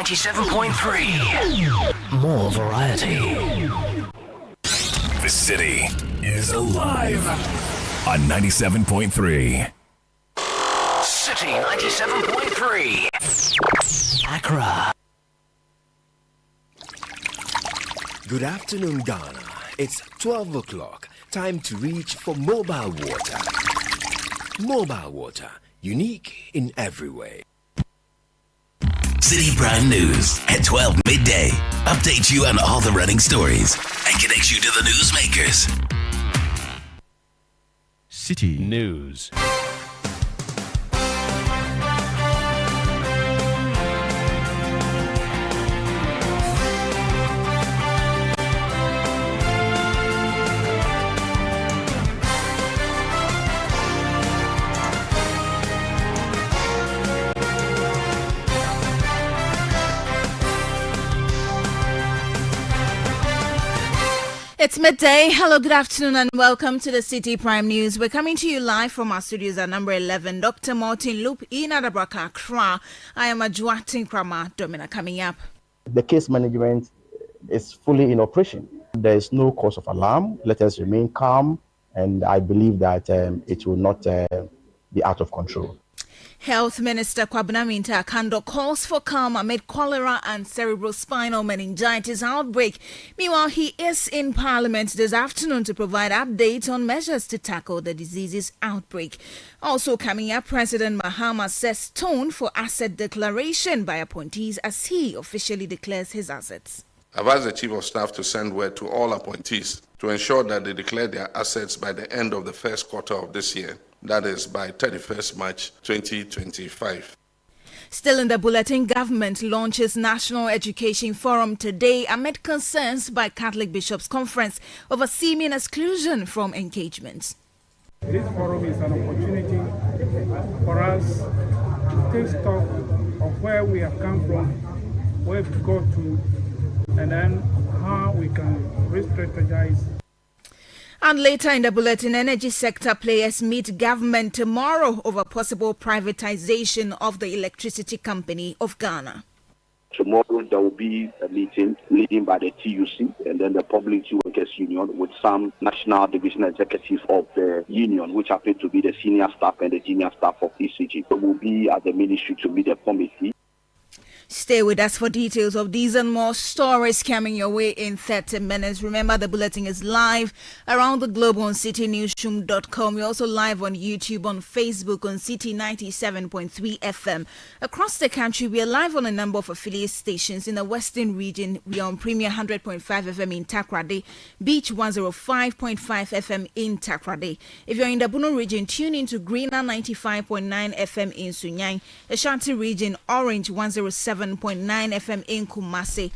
97.3. More variety. The city is alive on 97.3. City 97.3. Accra. Good afternoon, Ghana. It's 12 o'clock. Time to reach for mobile water. Mobile water, unique in every way. Citi Prime News at 12 midday. Update you on all the running stories and connect you to the newsmakers. City News. It's midday. Hello, good afternoon, and welcome to the City Prime News. We're coming to you live from our studios at number 11. Dr. Martin Loop in Adabraka, Accra. I am Adwoa, Tenkoramaa, Domena. Coming up. The case management is fully in operation. There is no cause of alarm. Let us remain calm, and I believe that it will not be out of control. Health Minister Kwabena Akando calls for calm amid cholera and cerebrospinal meningitis outbreak. Meanwhile, he is in Parliament this afternoon to provide updates on measures to tackle the disease's outbreak. Also coming up, President Mahama sets tone for asset declaration by appointees as he officially declares his assets. I've asked the Chief of Staff to send word to all appointees to ensure that they declare their assets by the end of the first quarter of this year. That is by 31st March 2025. Still in the bulletin, government launches National Education Forum today amid concerns by Catholic Bishops' Conference over seeming exclusion from engagements. This forum is an opportunity for us to take stock of where we have come from, where we've got to, and then how we can re-strategize. And later in the bulletin, energy sector players meet government tomorrow over possible privatization of the electricity company of Ghana. Tomorrow there will be a meeting leading by the TUC and then the Public Workers Union with some national division executives of the union, which happen to be the senior staff and the junior staff of ECG. So we'll be at the ministry to meet the committee. Stay with us for details of these and more stories coming your way in 30 minutes. Remember, the bulletin is live around the globe on citinewsroom.com. We're also live on YouTube, on Facebook, on Citi 97.3 FM. Across the country, we are live on a number of affiliate stations. In the Western region, we are on Premier 100.5 FM in Takoradi, Beach 105.5 FM in Takoradi. If you're in the Bono region, tune in to Greener 95.9 FM in Sunyang, Ashanti region, Orange 107.9 FM in Kumasi.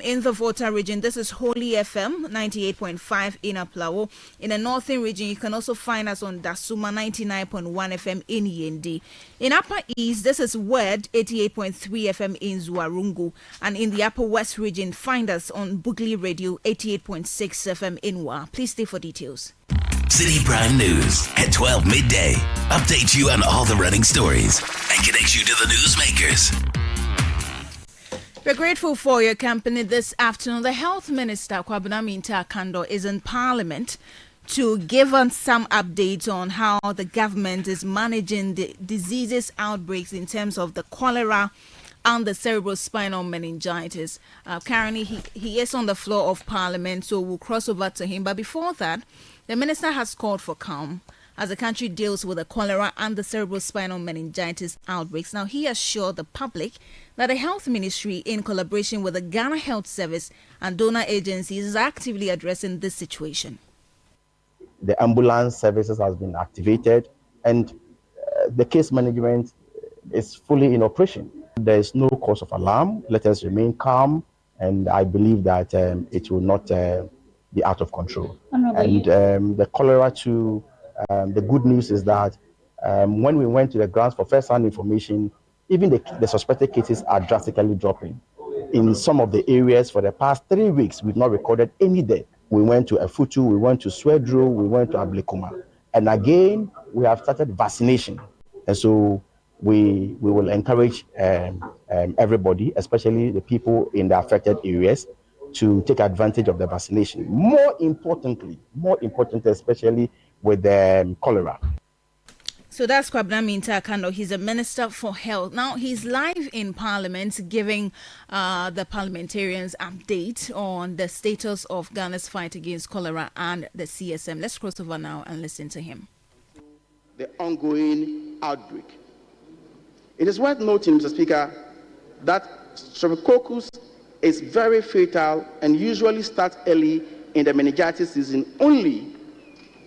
In the Volta region, this is Holy FM 98.5 in Aplawo. In the Northern region, you can also find us on Dasuma 99.1 FM in Yendi. In Upper East, this is Word 88.3 FM in Zuarungu. And in the Upper West region, find us on Bugli Radio 88.6 FM in Wa. Please stay for details. Citi Prime News at 12 midday. Update you on all the running stories and connect you to the newsmakers. We're grateful for your company this afternoon. The Health Minister, Kwabena Akando, is in Parliament to give us some updates on how the government is managing the diseases outbreaks in terms of the cholera and the cerebrospinal meningitis. Currently, he is on the floor of Parliament, so we'll cross over to him. But before that, the Minister has called for calm as the country deals with the cholera and the cerebrospinal meningitis outbreaks. Now, he assured the public that the Health Ministry, in collaboration with the Ghana Health Service and donor agencies, is actively addressing this situation. The ambulance services has been activated, and the case management is fully in operation. There is no cause of alarm. Let us remain calm, and I believe that it will not be out of control. And the cholera too. The good news is that when we went to the grounds for first-hand information, even the suspected cases are drastically dropping. In some of the areas for the past 3 weeks, we've not recorded any death. We went to Afutu, we went to Swedru, we went to Avle. And again, we have started vaccination. And so we will encourage everybody, especially the people in the affected areas, to take advantage of the vaccination. More importantly, especially with cholera. So that's Kwabena Minta-Kano. He's a Minister for Health. Now he's live in Parliament giving the parliamentarians update on the status of Ghana's fight against cholera and the CSM. Let's cross over now and listen to him. The ongoing outbreak. It is worth noting, Mr. Speaker, that Streptococcus is very fatal and usually starts early in the meningitis season, only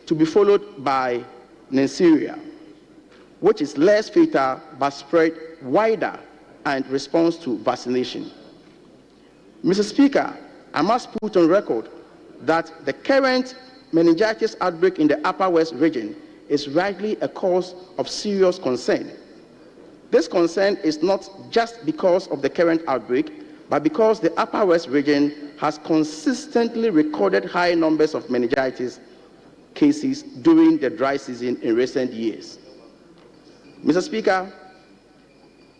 to be followed by Neisseria, which is less fatal but spread wider and responds to vaccination. Mr. Speaker, I must put on record that the current meningitis outbreak in the Upper West region is rightly a cause of serious concern. This concern is not just because of the current outbreak, but because the Upper West region has consistently recorded high numbers of meningitis cases during the dry season in recent years. Mr. Speaker,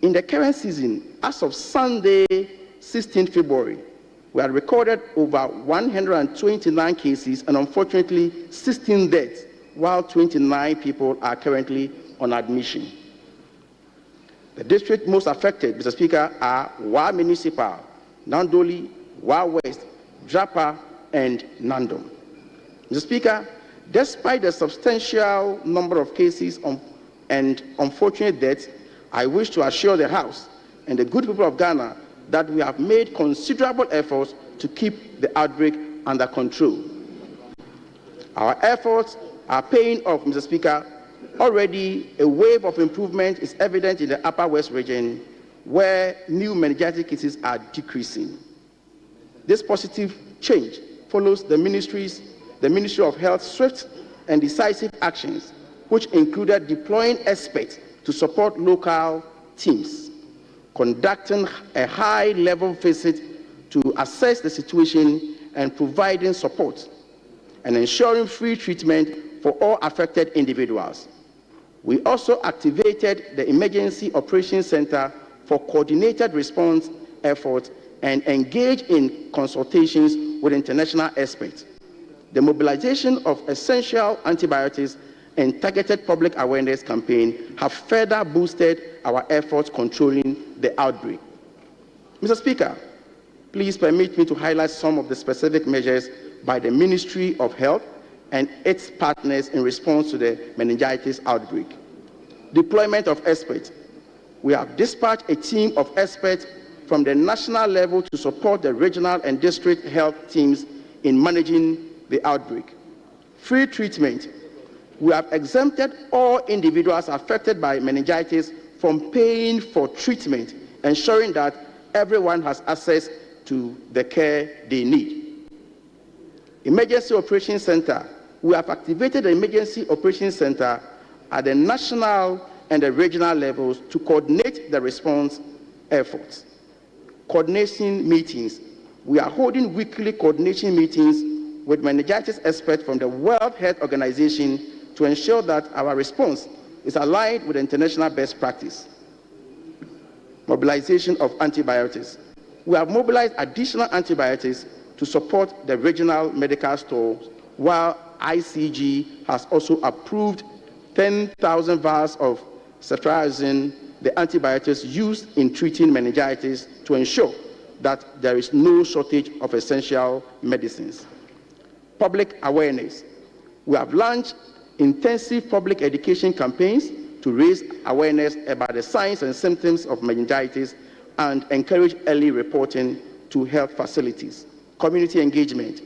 in the current season, as of Sunday, 16 February, we had recorded over 129 cases and unfortunately 16 deaths, while 29 people are currently on admission. The districts most affected, Mr. Speaker, are Wa Municipal, Nandoli, Wa West, Drapa, and Nandom. Mr. Speaker, despite the substantial number of cases and unfortunate deaths, I wish to assure the House and the good people of Ghana that we have made considerable efforts to keep the outbreak under control. Our efforts are paying off, Mr. Speaker. Already, a wave of improvement is evident in the Upper West region, where new meningitis cases are decreasing. This positive change follows the Ministry of Health's swift and decisive actions, which included deploying experts to support local teams, conducting a high-level visit to assess the situation and providing support, and ensuring free treatment for all affected individuals. We also activated the Emergency Operations Center for coordinated response efforts and engaged in consultations with international experts. The mobilization of essential antibiotics and targeted public awareness campaign have further boosted our efforts controlling the outbreak. Mr. Speaker, please permit me to highlight some of the specific measures by the Ministry of Health and its partners in response to the meningitis outbreak. Deployment of experts. We have dispatched a team of experts from the national level to support the regional and district health teams in managing the outbreak. Free treatment. We have exempted all individuals affected by meningitis from paying for treatment, ensuring that everyone has access to the care they need. Emergency Operations Center. We have activated the Emergency Operations Center at the national and the regional levels to coordinate the response efforts. Coordination meetings. We are holding weekly coordination meetings with meningitis experts from the World Health Organization to ensure that our response is aligned with international best practice. Mobilization of antibiotics. We have mobilized additional antibiotics to support the regional medical stores, while ICG has also approved 10,000 vials of ceftriaxone, the antibiotics used in treating meningitis, to ensure that there is no shortage of essential medicines. Public awareness. We have launched intensive public education campaigns to raise awareness about the signs and symptoms of meningitis and encourage early reporting to health facilities. Community engagement.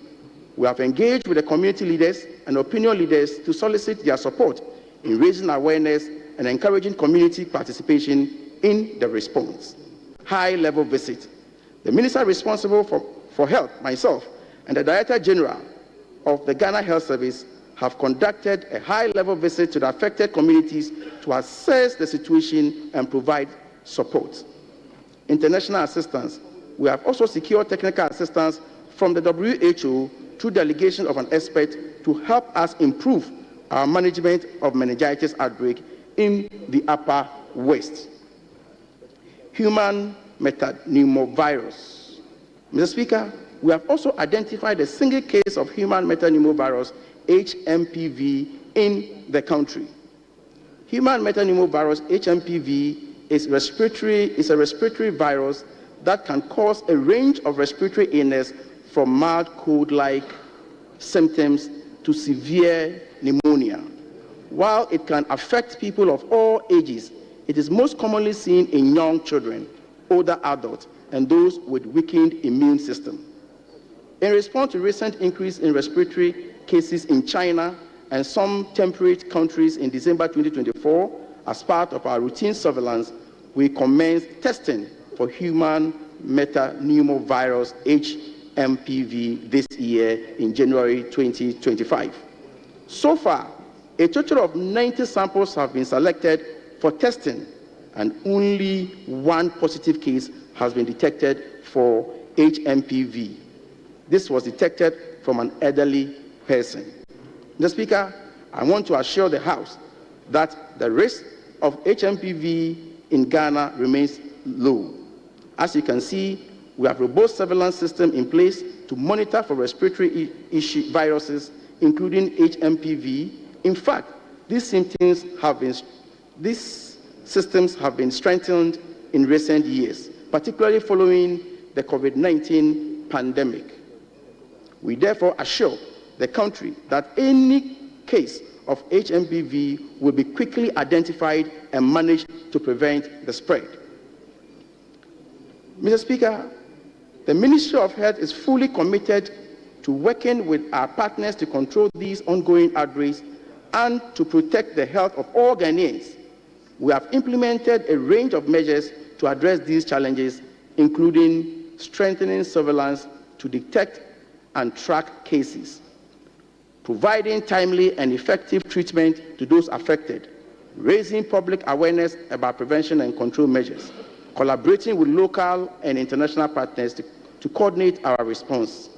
We have engaged with the community leaders and opinion leaders to solicit their support in raising awareness and encouraging community participation in the response. High-level visit. The minister responsible for health, myself, and the Director General of the Ghana Health Service have conducted a high-level visit to the affected communities to assess the situation and provide support. International assistance. We have also secured technical assistance from the WHO through delegation of an expert to help us improve our management of meningitis outbreak in the Upper waste. Human metapneumovirus. Mr. Speaker, we have also identified a single case of human metapneumovirus, HMPV, in the country. Human metapneumovirus, HMPV, is a respiratory virus that can cause a range of respiratory illness from mild cold-like symptoms to severe pneumonia. While it can affect people of all ages, it is most commonly seen in young children, older adults, and those with weakened immune system. In response to recent increase in respiratory cases in China and some temperate countries in December 2024, as part of our routine surveillance, we commenced testing for human metapneumovirus HMPV this year in January 2025. So far, a total of 90 samples have been selected for testing, and only one positive case has been detected for HMPV. This was detected from an elderly person. Mr. Speaker, I want to assure the House that the risk of HMPV in Ghana remains low. As you can see, we have a robust surveillance system in place to monitor for respiratory viruses, including HMPV. In fact, these systems have been strengthened in recent years, particularly following the COVID-19 pandemic. We therefore assure the country that any case of HMPV will be quickly identified and managed to prevent the spread. Mr. Speaker, the Ministry of Health is fully committed to working with our partners to control these ongoing outbreaks and to protect the health of all Ghanaians. We have implemented a range of measures to address these challenges, including strengthening surveillance to detect and track cases, providing timely and effective treatment to those affected, raising public awareness about prevention and control measures, collaborating with local and international partners to coordinate our response.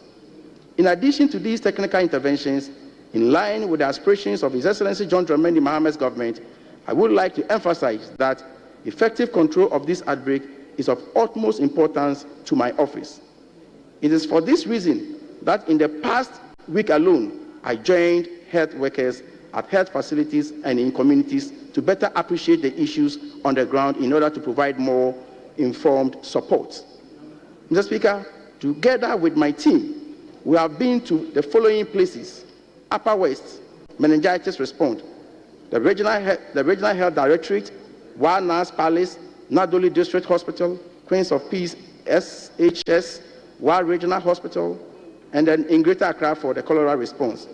In addition to these technical interventions, in line with the aspirations of His Excellency John Dramani Mahama's government, I would like to emphasize that effective control of this outbreak is of utmost importance to my office. It is for this reason that in the past week alone, I joined health workers at health facilities and in communities to better appreciate the issues on the ground in order to provide more informed support. Mr. Speaker, together with my team, we have been to the following places: Upper West, Meningitis Response, the Regional Health Directorate, Warnas Palace, Nadoli District Hospital, Queens of Peace SHS, War Regional Hospital, and then in Greater Accra for the cholera response.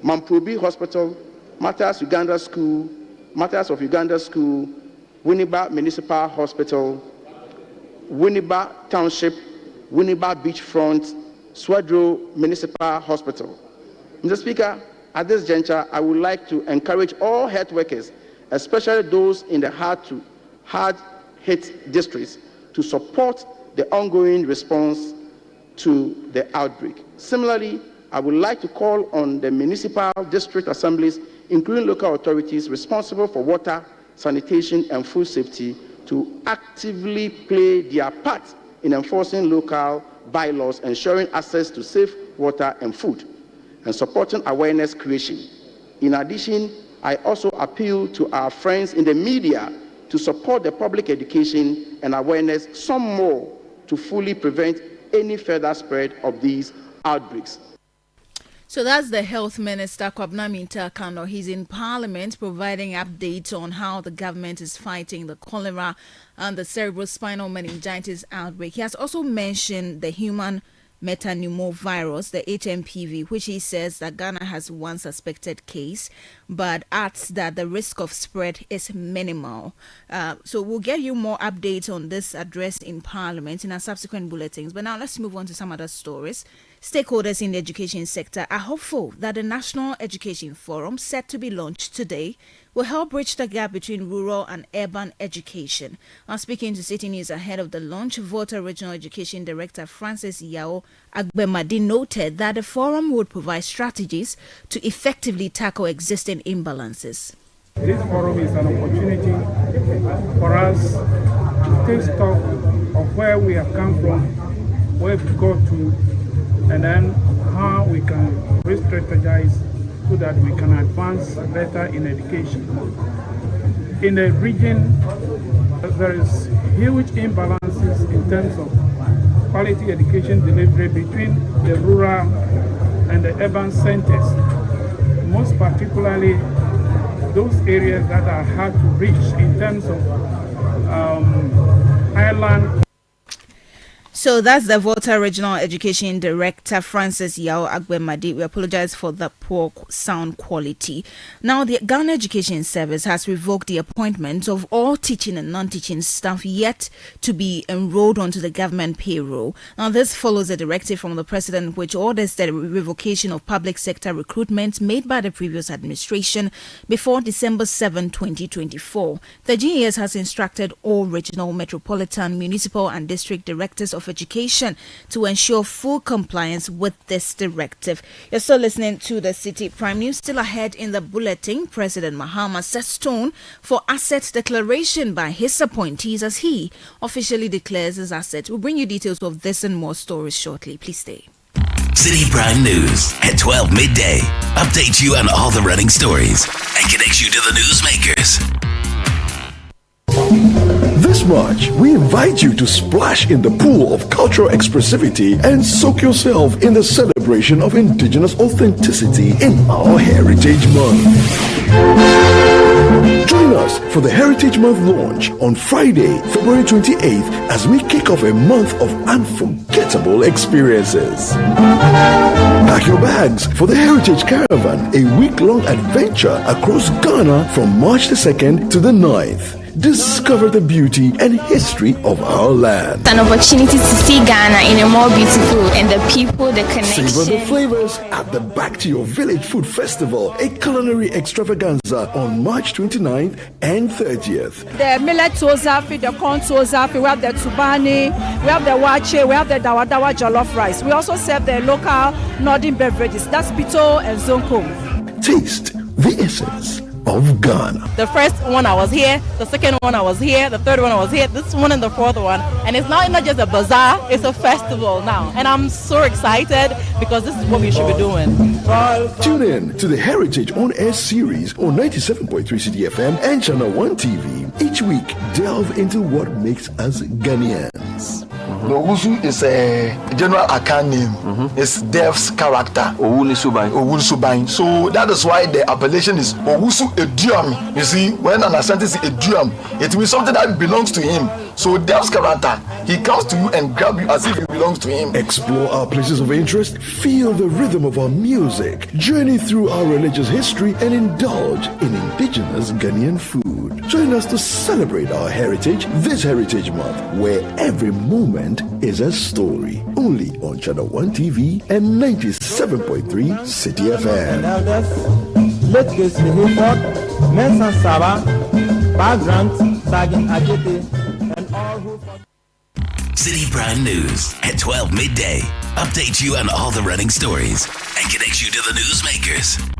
Mamprobi Hospital, Matters of Uganda School, Winneba Municipal Hospital, Winneba Township, Winneba Beachfront, Swadro Municipal Hospital. Mr. Speaker, at this juncture, I would like to encourage all health workers, especially those in the hard-hit districts, to support the ongoing response to the outbreak. Similarly, I would like to call on the municipal district assemblies, including local authorities responsible for water, sanitation, and food safety, to actively play their part in enforcing local bylaws, ensuring access to safe water and food, and supporting awareness creation. In addition, I also appeal to our friends in the media to support the public education and awareness some more to fully prevent any further spread of these outbreaks. So that's the Health Minister, Kwabena Minta-Kano. He's in Parliament providing updates on how the government is fighting the cholera and the cerebrospinal meningitis outbreak. He has also mentioned the human metapneumovirus, the HMPV, which he says that Ghana has one suspected case, but adds that the risk of spread is minimal. So we'll get you more updates on this address in Parliament in our subsequent bulletins. But now let's move on to some other stories. Stakeholders in the education sector are hopeful that the National Education Forum, set to be launched today, will help bridge the gap between rural and urban education. Speaking to Citi News ahead of the launch, Volta Regional Education Director Francis Yao Agbemadi noted that the forum would provide strategies to effectively tackle existing imbalances. This forum is an opportunity for us to take stock of where we have come from, where we got to, and then how we can re-strategize so that we can advance better in education. In the region, there is huge imbalances in terms of quality education delivery between the rural and the urban centers, most particularly those areas that are hard to reach in terms of highland. So that's the Volta Regional Education Director, Francis Yao Agbemadi. We apologize for the poor sound quality. Now, the Ghana Education Service has revoked the appointment of all teaching and non-teaching staff yet to be enrolled onto the government payroll. Now, this follows a directive from the President which orders the revocation of public sector recruitment made by the previous administration before December 7, 2024. The GES has instructed all regional, metropolitan, municipal and district directors of education to ensure full compliance with this directive. You're still listening to the City Prime News. Still ahead in the bulletin, President Mahama sets tone for asset declaration by his appointees as he officially declares his asset. We'll bring you details of this and more stories shortly. Please stay. City Prime News at 12 midday. Update you on all the running stories and connects you to the newsmakers. This March, we invite you to splash in the pool of cultural expressivity and soak yourself in the celebration of indigenous authenticity in our Heritage Month. Join us for the Heritage Month launch on Friday, February 28th as we kick off a month of unforgettable experiences. Pack your bags for the Heritage Caravan, a week-long adventure across Ghana from March the 2nd to the 9th. Discover the beauty and history of our land. It's an opportunity to see Ghana in a more beautiful and the people, the connection. Savor the flavors at the Back to Your Village Food Festival, a culinary extravaganza on March 29th and 30th. The millet tozafi, the corn tozafi, we have the tubani, we have the wache, we have the dawadawa jollof rice. We also serve the local northern beverages. That's Bito and Zonko. Taste the essence of Ghana. The first one I was here, the second one I was here, the third one I was here, this one and the fourth one. And it's not just a bazaar, it's a festival now. And I'm so excited because this is what we should be doing. Tune in to the Heritage On Air series on 97.3 Citi FM and Channel 1 TV. Each week, delve into what makes us Ghanaians. The Owusu is a general account name. It's Dev's character. Owusu. So that is why the appellation is Owusu Eduam. You see, when an Asante is Eduam, it means something that belongs to him. So Dev's character, he comes to you and grabs you as if it belongs to him. Explore our places of interest, feel the rhythm of our music, journey through our religious history, and indulge in indigenous Ghanaian food. Join us to celebrate our heritage this Heritage Month, where every moment is a story. Only on Channel 1 TV and 97.3 Citi FM. Let's get to Hayford, Mensa Saba, background, Sagin Ajete, and all who. City Prime News at 12 midday. Update you on all the running stories and connects you to the newsmakers.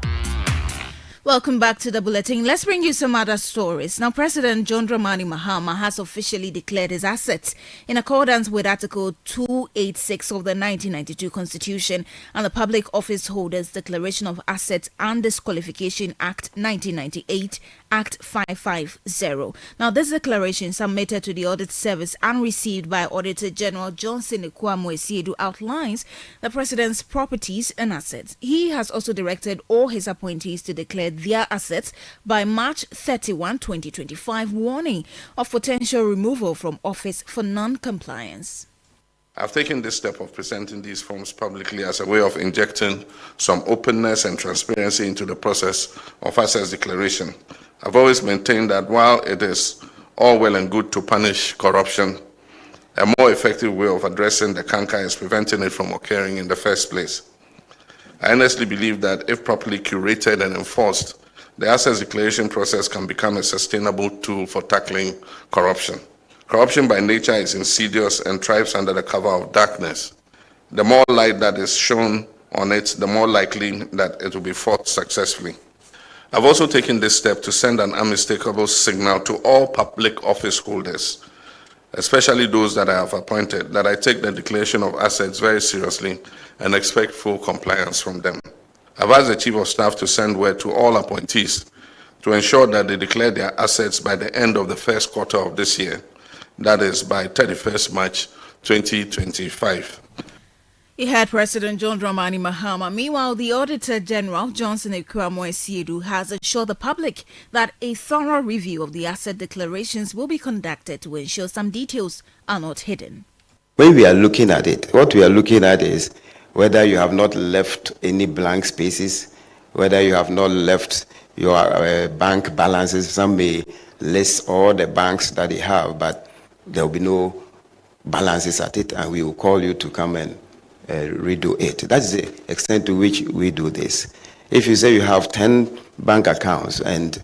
Welcome back to the bulletin. Let's bring you some other stories. Now, President John Dramani Mahama has officially declared his assets in accordance with Article 286 of the 1992 Constitution and the Public Office Holders Declaration of Assets and Disqualification Act 1998, Act 550. Now, this declaration submitted to the Audit Service and received by Auditor General Johnson Ekwuamo-Esiedu outlines the President's properties and assets. He has also directed all his appointees to declare their assets by March 31, 2025, warning of potential removal from office for non-compliance. I've taken this step of presenting these forms publicly as a way of injecting some openness and transparency into the process of assets declaration. I've always maintained that while it is all well and good to punish corruption, a more effective way of addressing the canker is preventing it from occurring in the first place. I honestly believe that if properly curated and enforced, the assets declaration process can become a sustainable tool for tackling corruption. Corruption by nature is insidious and thrives under the cover of darkness. The more light that is shone on it, the more likely that it will be fought successfully. I've also taken this step to send an unmistakable signal to all public office holders, especially those that I have appointed, that I take the declaration of assets very seriously and expect full compliance from them. I've asked the Chief of Staff to send word to all appointees to ensure that they declare their assets by the end of the first quarter of this year, that is by 31st March 2025. You heard President John Dramani Mahama. Meanwhile, the Auditor General, Johnson Ekuramoesiedu, has assured the public that a thorough review of the asset declarations will be conducted to ensure some details are not hidden. When we are looking at it, what we are looking at is whether you have not left any blank spaces, whether you have not left your bank balances. Some may list all the banks that they have, but there will be no balances at it, and we will call you to come and redo it. That's the extent to which we do this. If you say you have 10 bank accounts and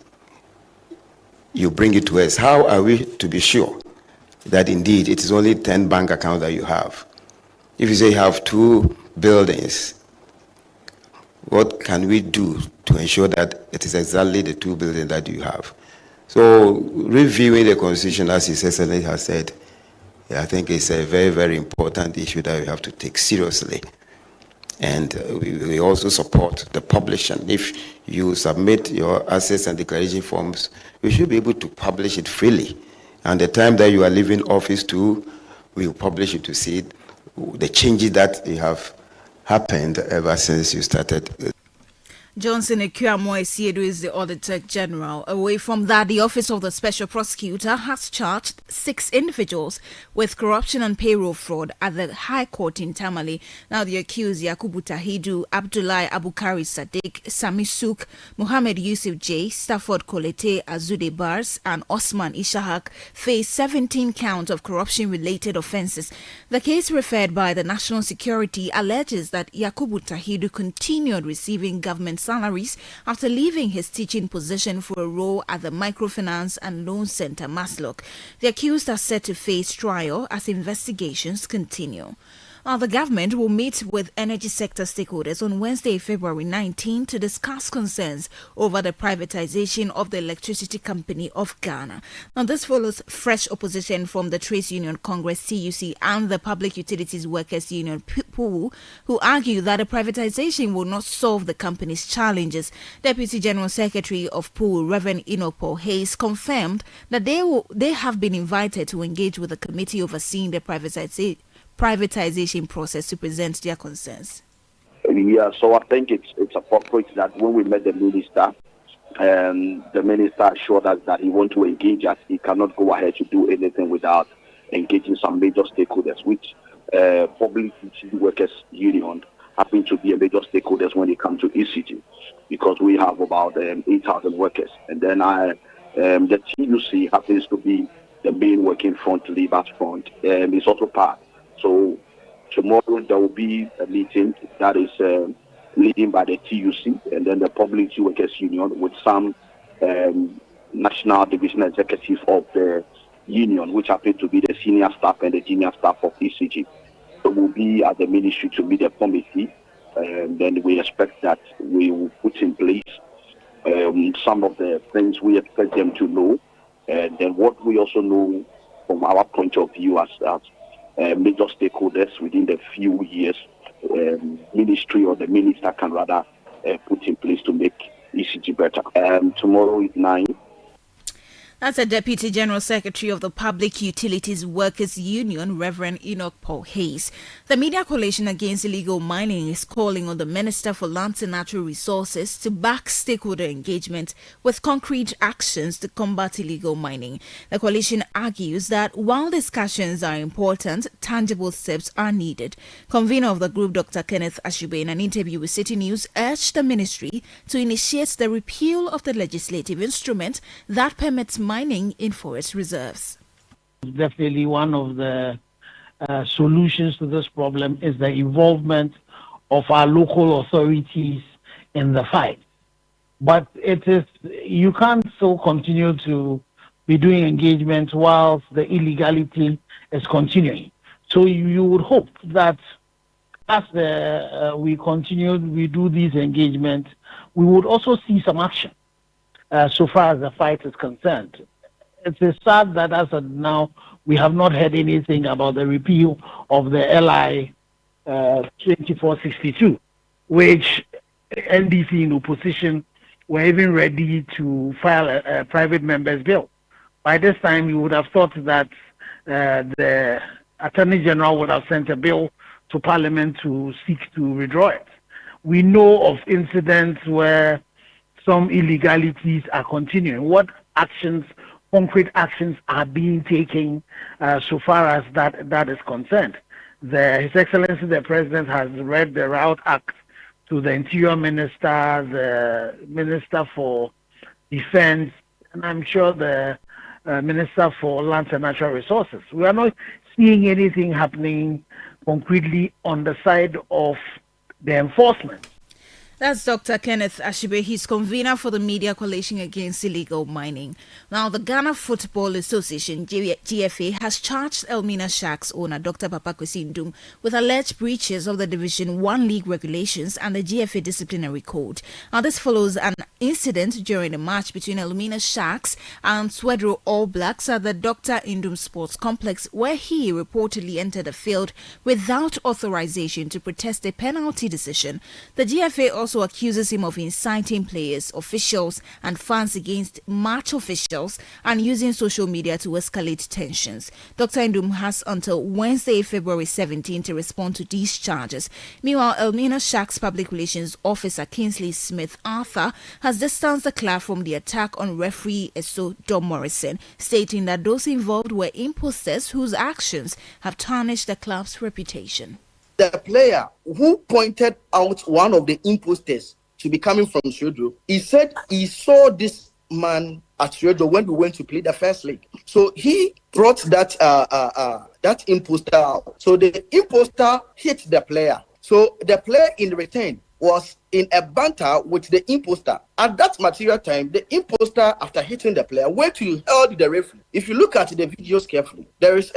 you bring it to us, how are we to be sure that indeed it is only 10 bank accounts that you have? If you say you have 2 buildings, what can we do to ensure that it is exactly the 2 buildings that you have? So reviewing the Constitution, as His Excellency has said, I think it's a very, very important issue that we have to take seriously. And we also support the publishing. If you submit your assets and declaration forms, we should be able to publish it freely. And the time that you are leaving office too, we will publish it to see the changes that have happened ever since you started. Johnson Ekuramoesiedu is the Auditor General. Away from that, the Office of the Special Prosecutor has charged 6 individuals with corruption and payroll fraud at the High Court in Tamale. Now the accused Yakubu Tahidu, Abdullahi Abukari Sadiq, Sami Souk, Muhammad Yusuf J, Stafford Kolete Azude Bars, and Osman Ishahak face 17 counts of corruption-related offences. The case referred by the National Security alleges that Yakubu Tahidu continued receiving government salaries after leaving his teaching position for a role at the Microfinance and Loan Center, Maslok. The accused are set to face trial as investigations continue. The government will meet with energy sector stakeholders on Wednesday, February 19 to discuss concerns over the privatization of the Electricity Company of Ghana. Now, this follows fresh opposition from the Trades Union Congress, TUC, and the Public Utilities Workers Union, PUU, who argue that a privatization will not solve the company's challenges. Deputy General Secretary of PUU, Reverend Enoch Paul Hayes, confirmed that they have been invited to engage with the committee overseeing the privatization process to present their concerns. Yeah, so I think it's appropriate that when we met the minister assured us that he wants to engage us. He cannot go ahead to do anything without engaging some major stakeholders, which Public Utility Workers Union happen to be a major stakeholders when it comes to ECG, because we have about 8,000 workers. And then the TUC happens to be the main working front, Labour's front, and it's also part. So tomorrow there will be a meeting that is leading by the TUC and then the Public Utility Workers Union with some national division executives of the union, which happen to be the senior staff and the junior staff of ECG. So we'll be at the ministry to meet the committee, and then we expect that we will put in place some of the things we expect them to know, and then what we also know from our point of view as major stakeholders within the few years ministry or the minister can rather put in place to make ECG better. Tomorrow is 9. That's a Deputy General Secretary of the Public Utilities Workers Union, Reverend Enoch Paul Hayes. The Media Coalition Against Illegal Mining is calling on the Minister for Lands and Natural Resources to back stakeholder engagement with concrete actions to combat illegal mining. The coalition argues that while discussions are important, tangible steps are needed. Convener of the group, Dr. Kenneth Ashube, in an interview with Citi News, urged the ministry to initiate the repeal of the legislative instrument that permits mining in forest reserves. Definitely one of the solutions to this problem is the involvement of our local authorities in the fight. But you can't still continue to be doing engagement whilst the illegality is continuing. So you would hope that as we do these engagements, we would also see some action. so far as the fight is concerned. It is sad that as of now, we have not heard anything about the repeal of the LI 2462, which NDC in opposition were even ready to file a private member's bill. By this time, you would have thought that the Attorney General would have sent a bill to Parliament to seek to withdraw it. We know of incidents where some illegalities are continuing. What actions, concrete actions, are being taken so far as that is concerned? His Excellency the President has read the Route Act to the Interior Minister, the Minister for Defense, and I'm sure the Minister for Lands and Natural Resources. We are not seeing anything happening concretely on the side of the enforcement. That's Dr. Kenneth Ashibe. He's convener for the Media Coalition Against Illegal Mining. Now, the Ghana Football Association, GFA, has charged Elmina Sharks owner Dr. Papa Kwesi Ndum with alleged breaches of the Division 1 League regulations and the GFA disciplinary code. Now, this follows an incident during a match between Elmina Sharks and Swedro All Blacks at the Dr. Ndum Sports Complex, where he reportedly entered the field without authorization to protest a penalty decision. The GFA also accuses him of inciting players, officials, and fans against match officials and using social media to escalate tensions. Dr. Ndum has until Wednesday, February 17 to respond to these charges. Meanwhile, Elmina Sharks Public Relations Officer Kingsley Smith Arthur has distanced the club from the attack on referee Eso Dom Morrison, stating that those involved were imposters whose actions have tarnished the club's reputation. The player who pointed out one of the imposters to be coming from Swedro, he said he saw this man at Swedro when we went to play the first league. So he brought that imposter out. So the imposter hit the player. So the player in return was in a banter with the imposter. At that material time, the imposter, after hitting the player, went to held the referee. If you look at the videos carefully, there is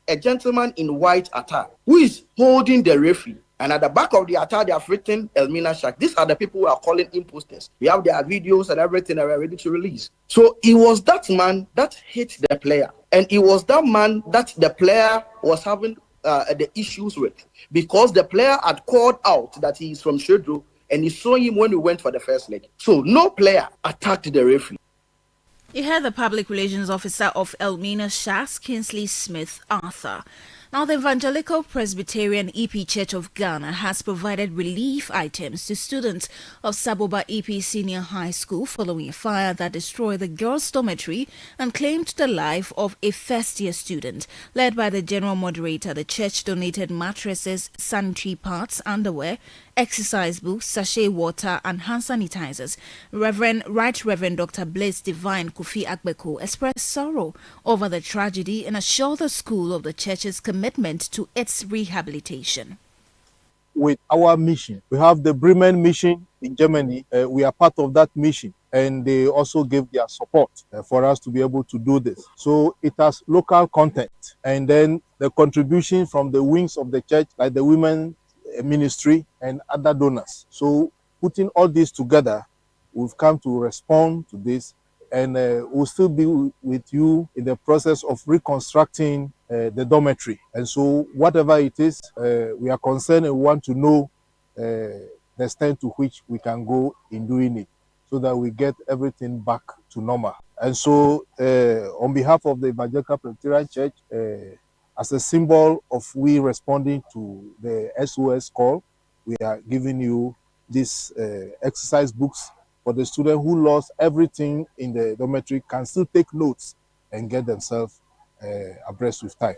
a gentleman in white attire who is holding the referee. And at the back of the attire, they have written Elmina Shark. These are the people who are calling imposters. We have their videos and everything that we are ready to release. So it was that man that hit the player. And it was that man that the player was having the issues with. Because the player had called out that he is from Swedro and he saw him when we went for the first leg. So no player attacked the referee. You heard the Public Relations Officer of Elmina Sharks, Kingsley Smith Arthur. Now, the Evangelical Presbyterian EP Church of Ghana has provided relief items to students of Saboba EP Senior High School following a fire that destroyed the girls' dormitory and claimed the life of a first-year student. Led by the general moderator, the church donated mattresses, sanitary parts, underwear, exercise books, sachet water, and hand sanitizers. Right Reverend Dr. Blaise Divine Kofi Akbeko expressed sorrow over the tragedy and assured the school of the church's commitment to its rehabilitation. With our mission, we have the Bremen mission in Germany. We are part of that mission, and they also gave their support for us to be able to do this. So it has local content, and then the contribution from the wings of the church, like the women ministry and other donors. So putting all this together, we've come to respond to this, and we'll still be with you in the process of reconstructing the dormitory. And so whatever it is, we are concerned and we want to know the extent to which we can go in doing it so that we get everything back to normal. And so on behalf of the Evangelical Presbyterian Church, as a symbol of we responding to the SOS call, we are giving you these exercise books for the student who lost everything in the dormitory can still take notes and get themselves abreast with time.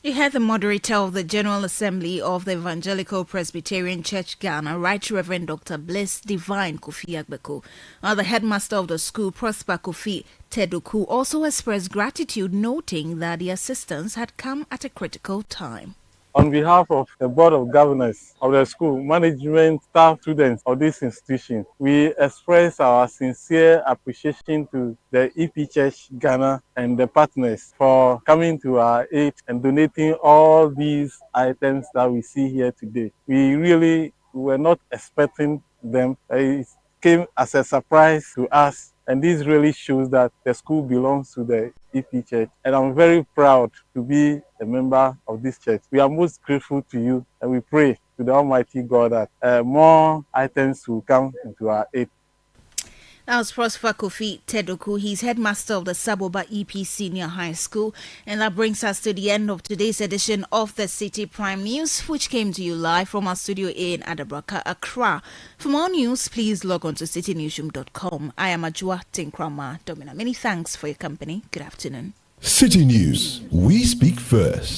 You heard the moderator of the General Assembly of the Evangelical Presbyterian Church Ghana, Right Reverend Dr. Blaise Divine Kofi Akbeko. The headmaster of the school, Prosper Kofi Tedoku, also expressed gratitude, noting that the assistance had come at a critical time. On behalf of the Board of Governors of the school, management, staff, students of this institution, we express our sincere appreciation to the EP Church Ghana and the partners for coming to our aid and donating all these items that we see here today. We really were not expecting them. It came as a surprise to us, And this really shows that the school belongs to the EP Church. And I'm very proud to be a member of this church. We are most grateful to you, and we pray to the Almighty God that more items will come into our aid. That was Prosper Kofi Tedoku. He's headmaster of the Saboba EP Senior High School. And that brings us to the end of today's edition of the City Prime News, which came to you live from our studio in Adabraka, Accra. For more news, please log on to citynewsroom.com. I am Adwoa, Tenkoramaa, Domena. Many thanks for your company. Good afternoon. City News. We speak first.